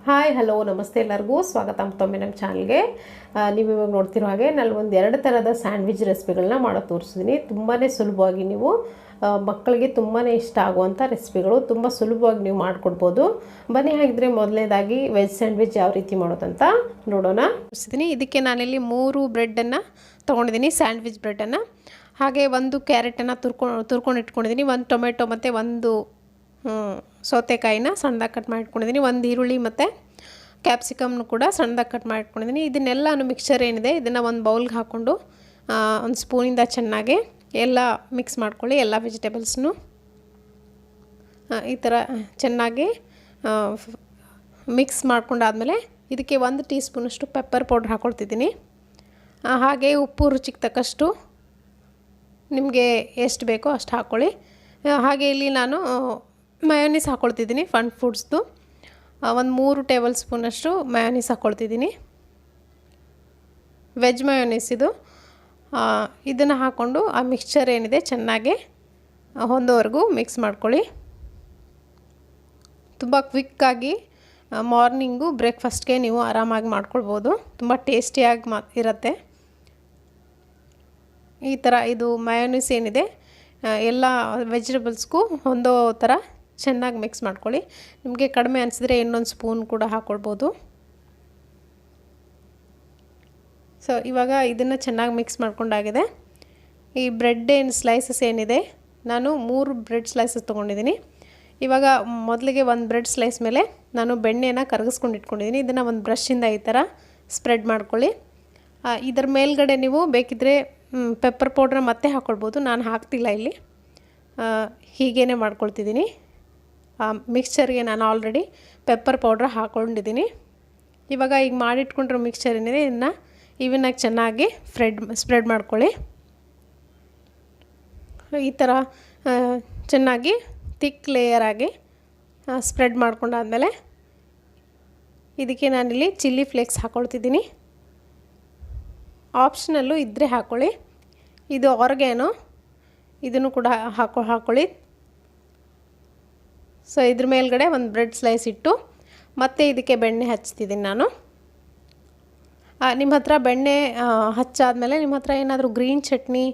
Hi hello ನಮಸ್ತೆ ಎಲ್ಲರಿಗೂ ಸ್ವಾಗತ ಮತ್ತೊಮ್ಮೆ ನಮ್ಮ ಚಾನಲ್ಗೆ. ನೀವು ಇವಾಗ ನೋಡ್ತಿರೋ ಹಾಗೆ ನಾನು ಒಂದು 2 ಥರದ ಸ್ಯಾಂಡ್ವಿಚ್ ರೆಸಿಪಿಗಳನ್ನ ಮಾಡೋದು ತೋರಿಸಿದ್ದೀನಿ. ತುಂಬಾ ಸುಲಭವಾಗಿ ನೀವು ಮಕ್ಕಳಿಗೆ ತುಂಬಾ ಇಷ್ಟ ಆಗುವಂಥ ರೆಸಿಪಿಗಳು ತುಂಬ ಸುಲಭವಾಗಿ ನೀವು ಮಾಡಿಕೊಡ್ಬೋದು. ಬನ್ನಿ ಹಾಗಿದ್ರೆ ಮೊದಲನೇದಾಗಿ ವೆಜ್ ಸ್ಯಾಂಡ್ವಿಚ್ ಯಾವ ರೀತಿ ಮಾಡೋದಂತ ನೋಡೋಣ. ತೋರಿಸಿದ್ದೀನಿ. ಇದಕ್ಕೆ ನಾನಿಲ್ಲಿ 3 ಬ್ರೆಡ್ಡನ್ನು ತೊಗೊಂಡಿದ್ದೀನಿ, ಸ್ಯಾಂಡ್ವಿಚ್ ಬ್ರೆಡ್ಡನ್ನು. ಹಾಗೆ 1 ಕ್ಯಾರೆಟನ್ನು ತುರ್ಕೊಂಡು ಇಟ್ಕೊಂಡಿದ್ದೀನಿ, 1 ಟೊಮೆಟೊ ಮತ್ತು 1 ಸೌತೆಕಾಯಿನ ಸಣ್ಣದಾಗಿ ಕಟ್ ಮಾಡಿಟ್ಕೊಂಡಿದ್ದೀನಿ, 1 ಈರುಳ್ಳಿ ಮತ್ತು ಕ್ಯಾಪ್ಸಿಕಮ್ನು ಕೂಡ ಸಣ್ಣದಾಗಿ ಕಟ್ ಮಾಡಿಟ್ಕೊಂಡಿದ್ದೀನಿ. ಇದನ್ನೆಲ್ಲನೂ ಮಿಕ್ಸರ್ ಏನಿದೆ ಇದನ್ನು ಒಂದು ಬೌಲ್ಗೆ ಹಾಕ್ಕೊಂಡು ಒಂದು ಸ್ಪೂನಿಂದ ಚೆನ್ನಾಗಿ ಎಲ್ಲ ಮಿಕ್ಸ್ ಮಾಡ್ಕೊಳ್ಳಿ. ಎಲ್ಲ ವೆಜಿಟೇಬಲ್ಸ್ನು ಈ ಥರ ಚೆನ್ನಾಗಿ ಮಿಕ್ಸ್ ಮಾಡ್ಕೊಂಡಾದಮೇಲೆ ಇದಕ್ಕೆ 1 ಟೀ ಸ್ಪೂನಷ್ಟು ಪೆಪ್ಪರ್ ಪೌಡ್ರ್ ಹಾಕ್ಕೊಳ್ತಿದ್ದೀನಿ. ಹಾಗೆ ಉಪ್ಪು ರುಚಿಗೆ ತಕ್ಕಷ್ಟು ನಿಮಗೆ ಎಷ್ಟು ಬೇಕೋ ಅಷ್ಟು ಹಾಕ್ಕೊಳ್ಳಿ. ಹಾಗೆ ಇಲ್ಲಿ ನಾನು ಮಯೋನೀಸ್ ಹಾಕ್ಕೊಳ್ತಿದ್ದೀನಿ, ಫನ್ ಫುಡ್ಸ್ದು 3 ಟೇಬಲ್ ಸ್ಪೂನಷ್ಟು ಮಯೋನೀಸ್ ಹಾಕ್ಕೊಳ್ತಿದ್ದೀನಿ. ವೆಜ್ ಮಯೋನೀಸ್ ಇದು. ಇದನ್ನು ಹಾಕ್ಕೊಂಡು ಆ ಮಿಕ್ಸ್ಚರ್ ಏನಿದೆ ಚೆನ್ನಾಗಿ ಹೊಂದೋವರೆಗೂ ಮಿಕ್ಸ್ ಮಾಡ್ಕೊಳ್ಳಿ. ತುಂಬ ಕ್ವಿಕ್ಕಾಗಿ ಮಾರ್ನಿಂಗು ಬ್ರೇಕ್ಫಾಸ್ಟ್ಗೆ ನೀವು ಆರಾಮಾಗಿ ಮಾಡ್ಕೊಳ್ಬೋದು. ತುಂಬ ಟೇಸ್ಟಿಯಾಗಿ ಇರುತ್ತೆ. ಈ ಥರ ಇದು ಮಯೋನೀಸ್ ಏನಿದೆ ಎಲ್ಲ ವೆಜಿಟೇಬಲ್ಸ್ಗೂ ಹೊಂದೋ ಥರ ಚೆನ್ನಾಗಿ ಮಿಕ್ಸ್ ಮಾಡ್ಕೊಳ್ಳಿ. ನಿಮಗೆ ಕಡಿಮೆ ಅನಿಸಿದ್ರೆ ಇನ್ನೊಂದು ಸ್ಪೂನ್ ಕೂಡ ಹಾಕ್ಕೊಳ್ಬೋದು. ಸೊ ಇವಾಗ ಇದನ್ನು ಚೆನ್ನಾಗಿ ಮಿಕ್ಸ್ ಮಾಡ್ಕೊಂಡಾಗಿದೆ. ಈ ಬ್ರೆಡ್ ಸ್ಲೈಸಸ್ ಏನಿದೆ ನಾನು 3 ಬ್ರೆಡ್ ಸ್ಲೈಸಸ್ ತೊಗೊಂಡಿದ್ದೀನಿ. ಇವಾಗ ಮೊದಲಿಗೆ 1 ಬ್ರೆಡ್ ಸ್ಲೈಸ್ ಮೇಲೆ ನಾನು ಬೆಣ್ಣೆನ ಕರಗಿಸ್ಕೊಂಡು ಇಟ್ಕೊಂಡಿದ್ದೀನಿ. ಇದನ್ನು ಒಂದು ಬ್ರಷಿಂದ ಈ ಥರ ಸ್ಪ್ರೆಡ್ ಮಾಡ್ಕೊಳ್ಳಿ. ಇದರ ಮೇಲ್ಗಡೆ ನೀವು ಬೇಕಿದ್ದರೆ ಪೆಪ್ಪರ್ ಪೌಡ್ರ ಮತ್ತೆ ಹಾಕ್ಕೊಳ್ಬೋದು. ನಾನು ಹಾಕ್ತಿಲ್ಲ ಇಲ್ಲಿ, ಹೀಗೇ ಮಾಡ್ಕೊಳ್ತಿದ್ದೀನಿ. ಮಿಕ್ಸ್ಚರ್ಗೆ ನಾನು ಆಲ್ರೆಡಿ ಪೆಪ್ಪರ್ ಪೌಡ್ರ್ ಹಾಕ್ಕೊಂಡಿದ್ದೀನಿ. ಇವಾಗ ಈಗ ಮಾಡಿಟ್ಕೊಂಡಿರೋ ಮಿಕ್ಸ್ಚರ್ ಏನಿದೆ ಇದನ್ನು ಇವನ್ನಾಗಿ ಚೆನ್ನಾಗಿ ಸ್ಪ್ರೆಡ್ ಮಾಡ್ಕೊಳ್ಳಿ. ಈ ಥರ ಚೆನ್ನಾಗಿ ತಿಕ್ ಲೇಯರಾಗಿ ಸ್ಪ್ರೆಡ್ ಮಾಡ್ಕೊಂಡಾದಮೇಲೆ ಇದಕ್ಕೆ ನಾನಿಲ್ಲಿ ಚಿಲ್ಲಿ ಫ್ಲೇಕ್ಸ್ ಹಾಕ್ಕೊಳ್ತಿದ್ದೀನಿ. ಆಪ್ಷನಲ್ಲು ಇದ್ದರೆ ಹಾಕ್ಕೊಳ್ಳಿ. ಇದು ಆರ್ಗ್ಯಾನೋ, ಇದನ್ನು ಕೂಡ ಹಾಕ್ಕೊಳ್ಳಿ. ಸೊ ಇದ್ರ ಮೇಲ್ಗಡೆ 1 ಬ್ರೆಡ್ ಸ್ಲೈಸ್ ಇಟ್ಟು ಮತ್ತೆ ಇದಕ್ಕೆ ಬೆಣ್ಣೆ ಹಚ್ತಿದ್ದೀನಿ ನಾನು. ನಿಮ್ಮ ಹತ್ರ ಬೆಣ್ಣೆ ಹಚ್ಚಾದಮೇಲೆ ನಿಮ್ಮ ಹತ್ರ ಏನಾದರೂ ಗ್ರೀನ್ ಚಟ್ನಿ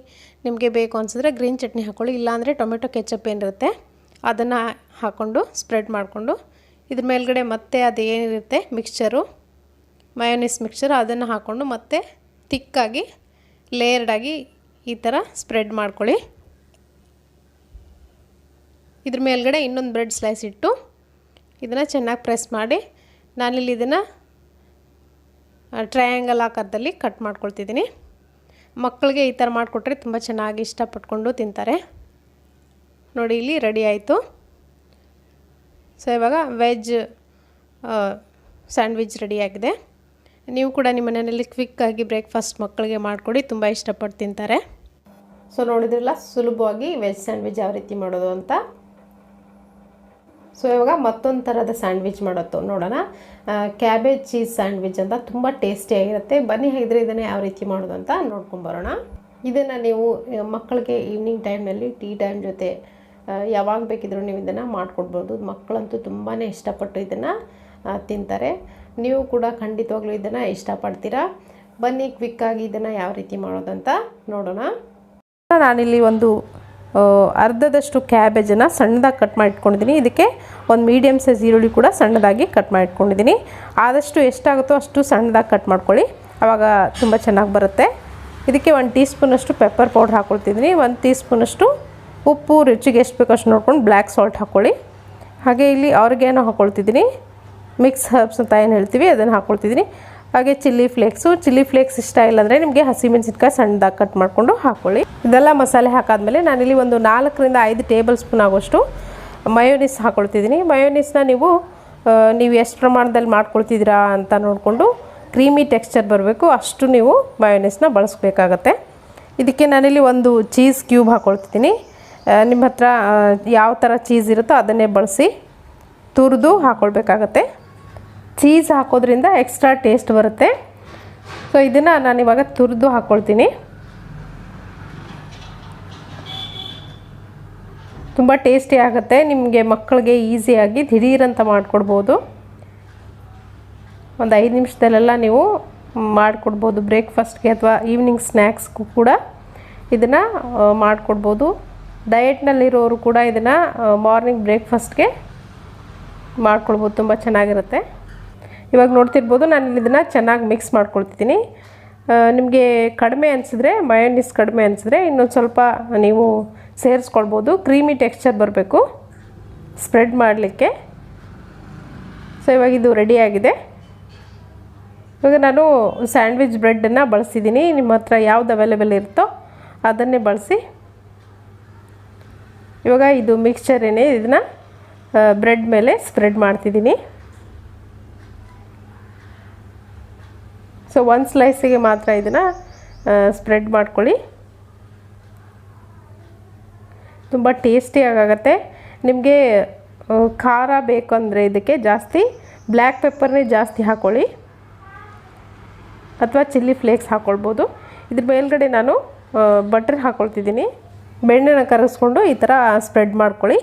ನಿಮಗೆ ಬೇಕು ಅನಿಸಿದ್ರೆ ಗ್ರೀನ್ ಚಟ್ನಿ ಹಾಕ್ಕೊಳ್ಳಿ. ಇಲ್ಲಾಂದರೆ ಟೊಮೆಟೊ ಕೆಚಪ್ ಏನಿರುತ್ತೆ ಅದನ್ನು ಹಾಕ್ಕೊಂಡು ಸ್ಪ್ರೆಡ್ ಮಾಡಿಕೊಂಡು ಇದ್ರ ಮೇಲ್ಗಡೆ ಮತ್ತೆ ಅದು ಏನಿರುತ್ತೆ ಮಿಕ್ಸ್ಚರು ಮಯೋನೀಸ್ ಮಿಕ್ಸ್ಚರ್ ಅದನ್ನು ಹಾಕ್ಕೊಂಡು ಮತ್ತೆ ತಿಕ್ಕಾಗಿ ಲೇಯರ್ಡಾಗಿ ಈ ಥರ ಸ್ಪ್ರೆಡ್ ಮಾಡ್ಕೊಳ್ಳಿ. ಇದ್ರ ಮೇಲ್ಗಡೆ ಇನ್ನೊಂದು ಬ್ರೆಡ್ ಸ್ಲೈಸ್ ಇಟ್ಟು ಇದನ್ನು ಚೆನ್ನಾಗಿ ಪ್ರೆಸ್ ಮಾಡಿ ನಾನಿಲ್ಲಿ ಇದನ್ನು ಟ್ರಯಾಂಗಲ್ ಆಕಾರದಲ್ಲಿ ಕಟ್ ಮಾಡ್ಕೊಳ್ತಿದ್ದೀನಿ. ಮಕ್ಕಳಿಗೆ ಈ ಥರ ಮಾಡಿಕೊಟ್ರೆ ತುಂಬ ಚೆನ್ನಾಗಿ ಇಷ್ಟಪಟ್ಕೊಂಡು ತಿಂತಾರೆ. ನೋಡಿ ಇಲ್ಲಿ ರೆಡಿ ಆಯಿತು. ಸೊ ಇವಾಗ ವೆಜ್ ಸ್ಯಾಂಡ್ವಿಚ್ ರೆಡಿಯಾಗಿದೆ. ನೀವು ಕೂಡ ನಿಮ್ಮ ಮನೆಯಲ್ಲಿ ಕ್ವಿಕ್ಕಾಗಿ ಬ್ರೇಕ್ಫಾಸ್ಟ್ ಮಕ್ಕಳಿಗೆ ಮಾಡಿಕೊಡಿ, ತುಂಬ ಇಷ್ಟಪಟ್ಟು ತಿಂತಾರೆ. ಸೊ ನೋಡಿದ್ರಲ್ಲ ಸುಲಭವಾಗಿ ವೆಜ್ ಸ್ಯಾಂಡ್ವಿಚ್ ಯಾವ ರೀತಿ ಮಾಡೋದು ಅಂತ. ಸೊ ಇವಾಗ ಮತ್ತೊಂದು ಥರದ ಸ್ಯಾಂಡ್ವಿಚ್ ಮಾಡೋದು ನೋಡೋಣ. ಕ್ಯಾಬೇಜ್ ಚೀಸ್ ಸ್ಯಾಂಡ್ವಿಚ್ ಅಂತ ತುಂಬ ಟೇಸ್ಟಿಯಾಗಿರುತ್ತೆ. ಬನ್ನಿ ಹಾಗಿದ್ರೆ ಇದನ್ನು ಯಾವ ರೀತಿ ಮಾಡೋದು ಅಂತ ನೋಡ್ಕೊಂಬರೋಣ. ಇದನ್ನು ನೀವು ಮಕ್ಕಳಿಗೆ ಈವ್ನಿಂಗ್ ಟೈಮ್ನಲ್ಲಿ ಟೀ ಟೈಮ್ ಜೊತೆ ಯಾವಾಗ ಬೇಕಿದ್ರೂ ನೀವು ಇದನ್ನು ಮಾಡಿಕೊಡ್ಬೋದು. ಮಕ್ಕಳಂತೂ ತುಂಬಾ ಇಷ್ಟಪಟ್ಟು ಇದನ್ನು ತಿಂತಾರೆ. ನೀವು ಕೂಡ ಖಂಡಿತವಾಗ್ಲೂ ಇದನ್ನು ಇಷ್ಟಪಡ್ತೀರಾ. ಬನ್ನಿ ಕ್ವಿಕ್ಕಾಗಿ ಇದನ್ನು ಯಾವ ರೀತಿ ಮಾಡೋದಂತ ನೋಡೋಣ. ನಾನಿಲ್ಲಿ ಒಂದು ಅರ್ಧದಷ್ಟು ಕ್ಯಾಬೇಜನ್ನು ಸಣ್ಣದಾಗಿ ಕಟ್ ಮಾಡಿಟ್ಕೊಂಡಿದ್ದೀನಿ. ಇದಕ್ಕೆ ಒಂದು ಮೀಡಿಯಮ್ ಸೈಜ್ ಈರುಳ್ಳಿ ಕೂಡ ಸಣ್ಣದಾಗಿ ಕಟ್ ಮಾಡಿಟ್ಕೊಂಡಿದ್ದೀನಿ. ಆದಷ್ಟು ಎಷ್ಟಾಗುತ್ತೋ ಅಷ್ಟು ಸಣ್ಣದಾಗಿ ಕಟ್ ಮಾಡ್ಕೊಳ್ಳಿ, ಆವಾಗ ತುಂಬ ಚೆನ್ನಾಗಿ ಬರುತ್ತೆ. ಇದಕ್ಕೆ 1 ಟೀ ಸ್ಪೂನಷ್ಟು ಪೆಪ್ಪರ್ ಪೌಡ್ರ್ ಹಾಕ್ಕೊಳ್ತಿದ್ದೀನಿ, 1 ಟೀ ಸ್ಪೂನಷ್ಟು ಉಪ್ಪು ರುಚಿಗೆ ಎಷ್ಟು ಬೇಕೋ ಅಷ್ಟು ನೋಡ್ಕೊಂಡು ಬ್ಲ್ಯಾಕ್ ಸಾಲ್ಟ್ ಹಾಕ್ಕೊಳ್ಳಿ. ಹಾಗೆ ಇಲ್ಲಿ ಆರ್ಗ್ಯಾನೋ ಹಾಕ್ಕೊಳ್ತಿದ್ದೀನಿ, ಮಿಕ್ಸ್ ಹರ್ಬ್ಸ್ ಅಂತ ಏನು ಹೇಳ್ತೀವಿ ಅದನ್ನು ಹಾಕ್ಕೊಳ್ತಿದ್ದೀನಿ. ಹಾಗೆ ಚಿಲ್ಲಿ ಫ್ಲೇಕ್ಸ್ ಇಷ್ಟ ಇಲ್ಲಾಂದರೆ ನಿಮಗೆ ಹಸಿಮೆಣಸಿನ್ಕಾಯಿ ಸಣ್ಣದಾಗಿ ಕಟ್ ಮಾಡಿಕೊಂಡು ಹಾಕ್ಕೊಳ್ಳಿ. ಇದೆಲ್ಲ ಮಸಾಲೆ ಹಾಕಾದ್ಮೇಲೆ ನಾನಿಲ್ಲಿ ಒಂದು 4 ರಿಂದ 5 ಟೇಬಲ್ ಸ್ಪೂನ್ ಆಗೋಷ್ಟು ಮಯೋನೀಸ್ ಹಾಕ್ಕೊಳ್ತಿದ್ದೀನಿ. ಮಯೋನೀಸ್ನ ನೀವು ಎಷ್ಟು ಪ್ರಮಾಣದಲ್ಲಿ ಮಾಡ್ಕೊಳ್ತಿದ್ದೀರಾ ಅಂತ ನೋಡಿಕೊಂಡು ಕ್ರೀಮಿ ಟೆಕ್ಸ್ಚರ್ ಬರಬೇಕು ಅಷ್ಟು ನೀವು ಮಯೋನೀಸ್ನ ಬಳಸಬೇಕಾಗತ್ತೆ. ಇದಕ್ಕೆ ನಾನಿಲ್ಲಿ ಒಂದು ಚೀಸ್ ಕ್ಯೂಬ್ ಹಾಕ್ಕೊಳ್ತಿದ್ದೀನಿ. ನಿಮ್ಮ ಹತ್ರ ಯಾವ ಥರ ಚೀಸ್ ಇರುತ್ತೋ ಅದನ್ನೇ ಬಳಸಿ ತುರಿದು ಹಾಕ್ಕೊಳ್ಬೇಕಾಗತ್ತೆ. ಚೀಸ್ ಹಾಕೋದ್ರಿಂದ ಎಕ್ಸ್ಟ್ರಾ ಟೇಸ್ಟ್ ಬರುತ್ತೆ. ಸೊ ಇದನ್ನು ನಾನಿವಾಗ ತುರಿದು ಹಾಕ್ಕೊಳ್ತೀನಿ. ತುಂಬ ಟೇಸ್ಟಿ ಆಗುತ್ತೆ. ನಿಮಗೆ ಮಕ್ಕಳಿಗೆ ಈಸಿಯಾಗಿ ದಿಢೀರಂತ ಮಾಡಿಕೊಡ್ಬೋದು. ಒಂದು 5 ನಿಮಿಷದಲ್ಲೆಲ್ಲ ನೀವು ಮಾಡಿಕೊಡ್ಬೋದು. ಬ್ರೇಕ್ಫಾಸ್ಟ್ಗೆ ಅಥವಾ ಈವ್ನಿಂಗ್ ಸ್ನ್ಯಾಕ್ಸ್ಗೂ ಕೂಡ ಇದನ್ನು ಮಾಡಿಕೊಡ್ಬೋದು. ಡಯಟ್ನಲ್ಲಿರೋರು ಕೂಡ ಇದನ್ನು ಮಾರ್ನಿಂಗ್ ಬ್ರೇಕ್ಫಾಸ್ಟ್ಗೆ ಮಾಡ್ಕೊಳ್ಬೋದು, ತುಂಬ ಚೆನ್ನಾಗಿರುತ್ತೆ. ಇವಾಗ ನೋಡ್ತಿರ್ಬೋದು ನಾನು ಇದನ್ನು ಚೆನ್ನಾಗಿ ಮಿಕ್ಸ್ ಮಾಡ್ಕೊಳ್ತಿದ್ದೀನಿ. ನಿಮಗೆ ಕಡಿಮೆ ಅನಿಸಿದ್ರೆ, ಮಯೋನೀಸ್ ಕಡಿಮೆ ಅನಿಸಿದ್ರೆ ಇನ್ನೊಂದು ಸ್ವಲ್ಪ ನೀವು ಸೇರಿಸ್ಕೊಳ್ಬೋದು. ಕ್ರೀಮಿ ಟೆಕ್ಸ್ಚರ್ ಬರಬೇಕು ಸ್ಪ್ರೆಡ್ ಮಾಡಲಿಕ್ಕೆ. ಸೊ ಇವಾಗ ಇದು ರೆಡಿಯಾಗಿದೆ. ಇವಾಗ ನಾನು ಸ್ಯಾಂಡ್ವಿಚ್ ಬ್ರೆಡ್ಡನ್ನು ಬಳಸಿದ್ದೀನಿ. ನಿಮ್ಮ ಹತ್ರ ಯಾವ್ದು ಅವೈಲೇಬಲ್ ಇರುತ್ತೋ ಅದನ್ನೇ ಬಳಸಿ. ಇವಾಗ ಇದು ಮಿಕ್ಸ್ಚರ್ ಏನೇ ಇದನ್ನು ಬ್ರೆಡ್ ಮೇಲೆ ಸ್ಪ್ರೆಡ್ ಮಾಡ್ತಿದ್ದೀನಿ. ಸೊ ಒಂದು ಸ್ಲೈಸಿಗೆ ಮಾತ್ರ ಇದನ್ನು ಸ್ಪ್ರೆಡ್ ಮಾಡ್ಕೊಳ್ಳಿ. ತುಂಬ ಟೇಸ್ಟಿಯಾಗುತ್ತೆ. ನಿಮಗೆ ಖಾರ ಬೇಕು ಅಂದರೆ ಇದಕ್ಕೆ ಜಾಸ್ತಿ ಬ್ಲ್ಯಾಕ್ ಪೆಪ್ಪರ್ನೇ ಜಾಸ್ತಿ ಹಾಕ್ಕೊಳ್ಳಿ ಅಥವಾ ಚಿಲ್ಲಿ ಫ್ಲೇಕ್ಸ್ ಹಾಕ್ಕೊಳ್ಬೋದು. ಇದ್ರ ಮೇಲ್ಗಡೆ ನಾನು ಬಟರ್ ಹಾಕ್ಕೊಳ್ತಿದ್ದೀನಿ. ಬೆಣ್ಣೆನ ಕರಗಿಸ್ಕೊಂಡು ಈ ಥರ ಸ್ಪ್ರೆಡ್ ಮಾಡ್ಕೊಳ್ಳಿ.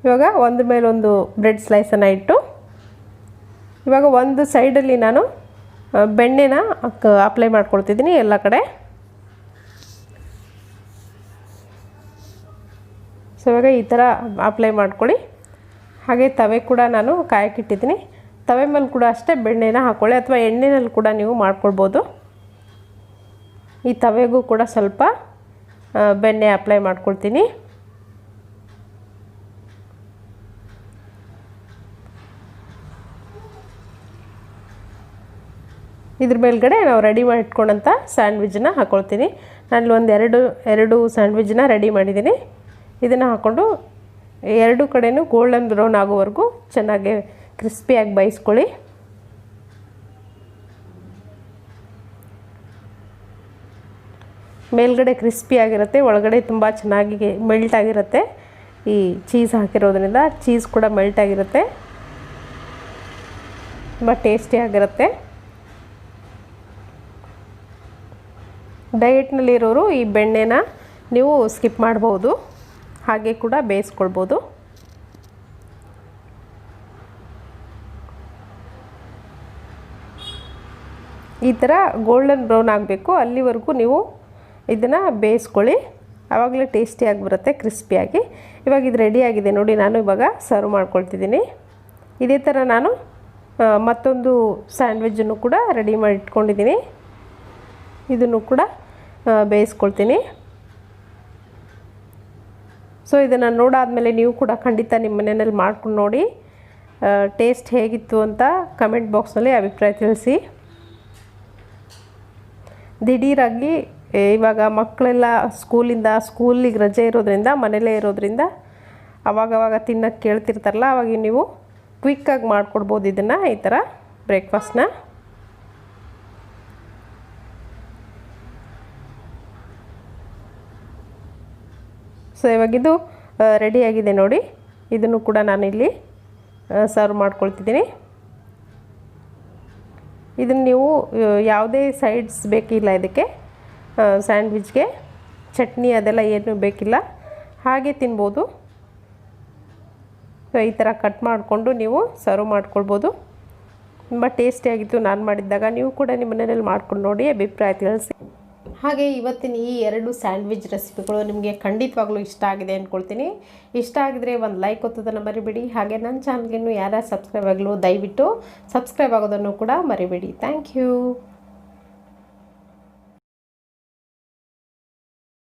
ಇವಾಗ ಒಂದ್ರ ಮೇಲೊಂದು ಬ್ರೆಡ್ ಸ್ಲೈಸನ್ನು ಇಟ್ಟು ಇವಾಗ ಒಂದು ಸೈಡಲ್ಲಿ ನಾನು ಬೆಣ್ಣೆನ ಅಪ್ಲೈ ಮಾಡ್ಕೊಳ್ತಿದ್ದೀನಿ ಎಲ್ಲ ಕಡೆ. ಸೊ ಇವಾಗ ಈ ಥರ ಅಪ್ಲೈ ಮಾಡ್ಕೊಳ್ಳಿ. ಹಾಗೆ ತವೆ ಕೂಡ ನಾನು ಕಾಯಕ್ಕಿಟ್ಟಿದ್ದೀನಿ. ತವೆ ಮೇಲೆ ಕೂಡ ಅಷ್ಟೇ ಬೆಣ್ಣೆನ ಹಾಕ್ಕೊಳ್ಳಿ ಅಥವಾ ಎಣ್ಣೆನಲ್ಲಿ ಕೂಡ ನೀವು ಮಾಡ್ಕೊಳ್ಬೋದು. ಈ ತವೆಗೂ ಕೂಡ ಸ್ವಲ್ಪ ಬೆಣ್ಣೆ ಅಪ್ಲೈ ಮಾಡ್ಕೊಳ್ತೀನಿ. ಇದ್ರ ಮೇಲ್ಗಡೆ ನಾವು ರೆಡಿ ಮಾಡಿ ಇಟ್ಕೊಂಡಂಥ ಸ್ಯಾಂಡ್ವಿಚನ್ನ ಹಾಕ್ಕೊಳ್ತೀನಿ. ನಾನು ಒಂದು ಎರಡು ಸ್ಯಾಂಡ್ವಿಚನ್ನ ರೆಡಿ ಮಾಡಿದ್ದೀನಿ. ಇದನ್ನು ಹಾಕ್ಕೊಂಡು ಎರಡು ಕಡೆಯೂ ಗೋಲ್ಡನ್ ಬ್ರೌನ್ ಆಗೋವರೆಗೂ ಚೆನ್ನಾಗಿ ಕ್ರಿಸ್ಪಿಯಾಗಿ ಬೇಯಿಸ್ಕೊಳ್ಳಿ. ಮೇಲ್ಗಡೆ ಕ್ರಿಸ್ಪಿ ಆಗಿರುತ್ತೆ, ಒಳಗಡೆ ತುಂಬ ಚೆನ್ನಾಗಿ ಮೆಲ್ಟ್ ಆಗಿರುತ್ತೆ. ಈ ಚೀಸ್ ಹಾಕಿರೋದ್ರಿಂದ ಚೀಸ್ ಕೂಡ ಮೆಲ್ಟ್ ಆಗಿರುತ್ತೆ, ತುಂಬ ಟೇಸ್ಟಿಯಾಗಿರುತ್ತೆ. ಡಯಟ್ನಲ್ಲಿರೋರು ಈ ಬೆಣ್ಣೆನ ನೀವು ಸ್ಕಿಪ್ ಮಾಡ್ಬೋದು, ಹಾಗೆ ಕೂಡ ಬೇಯಿಸ್ಕೊಳ್ಬೋದು. ಈ ಥರ ಗೋಲ್ಡನ್ ಬ್ರೌನ್ ಆಗಬೇಕು, ಅಲ್ಲಿವರೆಗೂ ನೀವು ಇದನ್ನು ಬೇಯಿಸ್ಕೊಳ್ಳಿ. ಆವಾಗಲೇ ಟೇಸ್ಟಿಯಾಗಿ ಬರುತ್ತೆ, ಕ್ರಿಸ್ಪಿಯಾಗಿ. ಇವಾಗ ಇದು ರೆಡಿಯಾಗಿದೆ ನೋಡಿ. ನಾನು ಇವಾಗ ಸರ್ವ್ ಮಾಡ್ಕೊಳ್ತಿದ್ದೀನಿ. ಇದೇ ಥರ ನಾನು ಮತ್ತೊಂದು ಸ್ಯಾಂಡ್ವಿಚನ್ನು ಕೂಡ ರೆಡಿ ಮಾಡಿ ಇಟ್ಕೊಂಡಿದ್ದೀನಿ. ಇದನ್ನು ಕೂಡ ಬೇಯಿಸ್ಕೊಳ್ತೀನಿ. ಸೊ ಇದನ್ನು ನೋಡಾದಮೇಲೆ ನೀವು ಕೂಡ ಖಂಡಿತ ನಿಮ್ಮ ಮನೆಯಲ್ಲಿ ಮಾಡ್ಕೊಂಡು ನೋಡಿ. ಟೇಸ್ಟ್ ಹೇಗಿತ್ತು ಅಂತ ಕಮೆಂಟ್ ಬಾಕ್ಸ್ನಲ್ಲಿ ಅಭಿಪ್ರಾಯ ತಿಳಿಸಿ. ದಿಢೀರಾಗಿ ಇವಾಗ ಮಕ್ಕಳೆಲ್ಲ ಸ್ಕೂಲಿಗೆ ರಜೆ ಇರೋದ್ರಿಂದ, ಮನೇಲೇ ಇರೋದ್ರಿಂದ ಅವಾಗವಾಗ ತಿನ್ನೋಕ್ಕೆ ಕೇಳ್ತಿರ್ತಾರಲ್ಲ, ಅವಾಗ ನೀವು ಕ್ವಿಕ್ಕಾಗಿ ಮಾಡಿಕೊಡ್ಬೋದು ಇದನ್ನು, ಈ ಥರ ಬ್ರೇಕ್ಫಾಸ್ಟ್ನ. ಸೊ ಇವಾಗಿದು ರೆಡಿಯಾಗಿದೆ ನೋಡಿ. ಇದನ್ನು ಕೂಡ ನಾನಿಲ್ಲಿ ಸರ್ವ್ ಮಾಡ್ಕೊಳ್ತಿದ್ದೀನಿ. ಇದನ್ನು ನೀವು ಯಾವುದೇ ಸೈಡ್ಸ್ ಬೇಕಿಲ್ಲ ಇದಕ್ಕೆ. ಸ್ಯಾಂಡ್ವಿಚ್ಗೆ ಚಟ್ನಿ ಅದೆಲ್ಲ ಏನೂ ಬೇಕಿಲ್ಲ, ಹಾಗೆ ತಿನ್ಬೋದು. ಸೊ ಈ ಥರ ಕಟ್ ಮಾಡಿಕೊಂಡು ನೀವು ಸರ್ವ್ ಮಾಡ್ಕೊಳ್ಬೋದು. ತುಂಬ ಟೇಸ್ಟಿಯಾಗಿತ್ತು ನಾನು ಮಾಡಿದ್ದಾಗ. ನೀವು ಕೂಡ ನಿಮ್ಮ ಮನೆಯಲ್ಲಿ ಮಾಡ್ಕೊಂಡು ನೋಡಿ ಅಭಿಪ್ರಾಯ ತಿಳಿಸಿ. ಹಾಗೆ ಇವತ್ತಿನ ಈ 2 ಸ್ಯಾಂಡ್ವಿಚ್ ರೆಸಿಪಿಗಳು ನಿಮಗೆ ಖಂಡಿತವಾಗ್ಲೂ ಇಷ್ಟ ಆಗಿದೆ ಅಂದ್ಕೊಳ್ತೀನಿ. ಇಷ್ಟ ಆಗಿದ್ರೆ ಒಂದು ಲೈಕ್ ಒತ್ತೋದನ್ನು ಮರಿಬೇಡಿ. ಹಾಗೆ ನನ್ನ ಚಾನಲ್ಗೆ ಯಾರು ಸಬ್ಸ್ಕ್ರೈಬ್ ಆಗಲು ದಯವಿಟ್ಟು ಸಬ್ಸ್ಕ್ರೈಬ್ ಆಗೋದನ್ನು ಕೂಡ ಮರಿಬೇಡಿ. Thank you.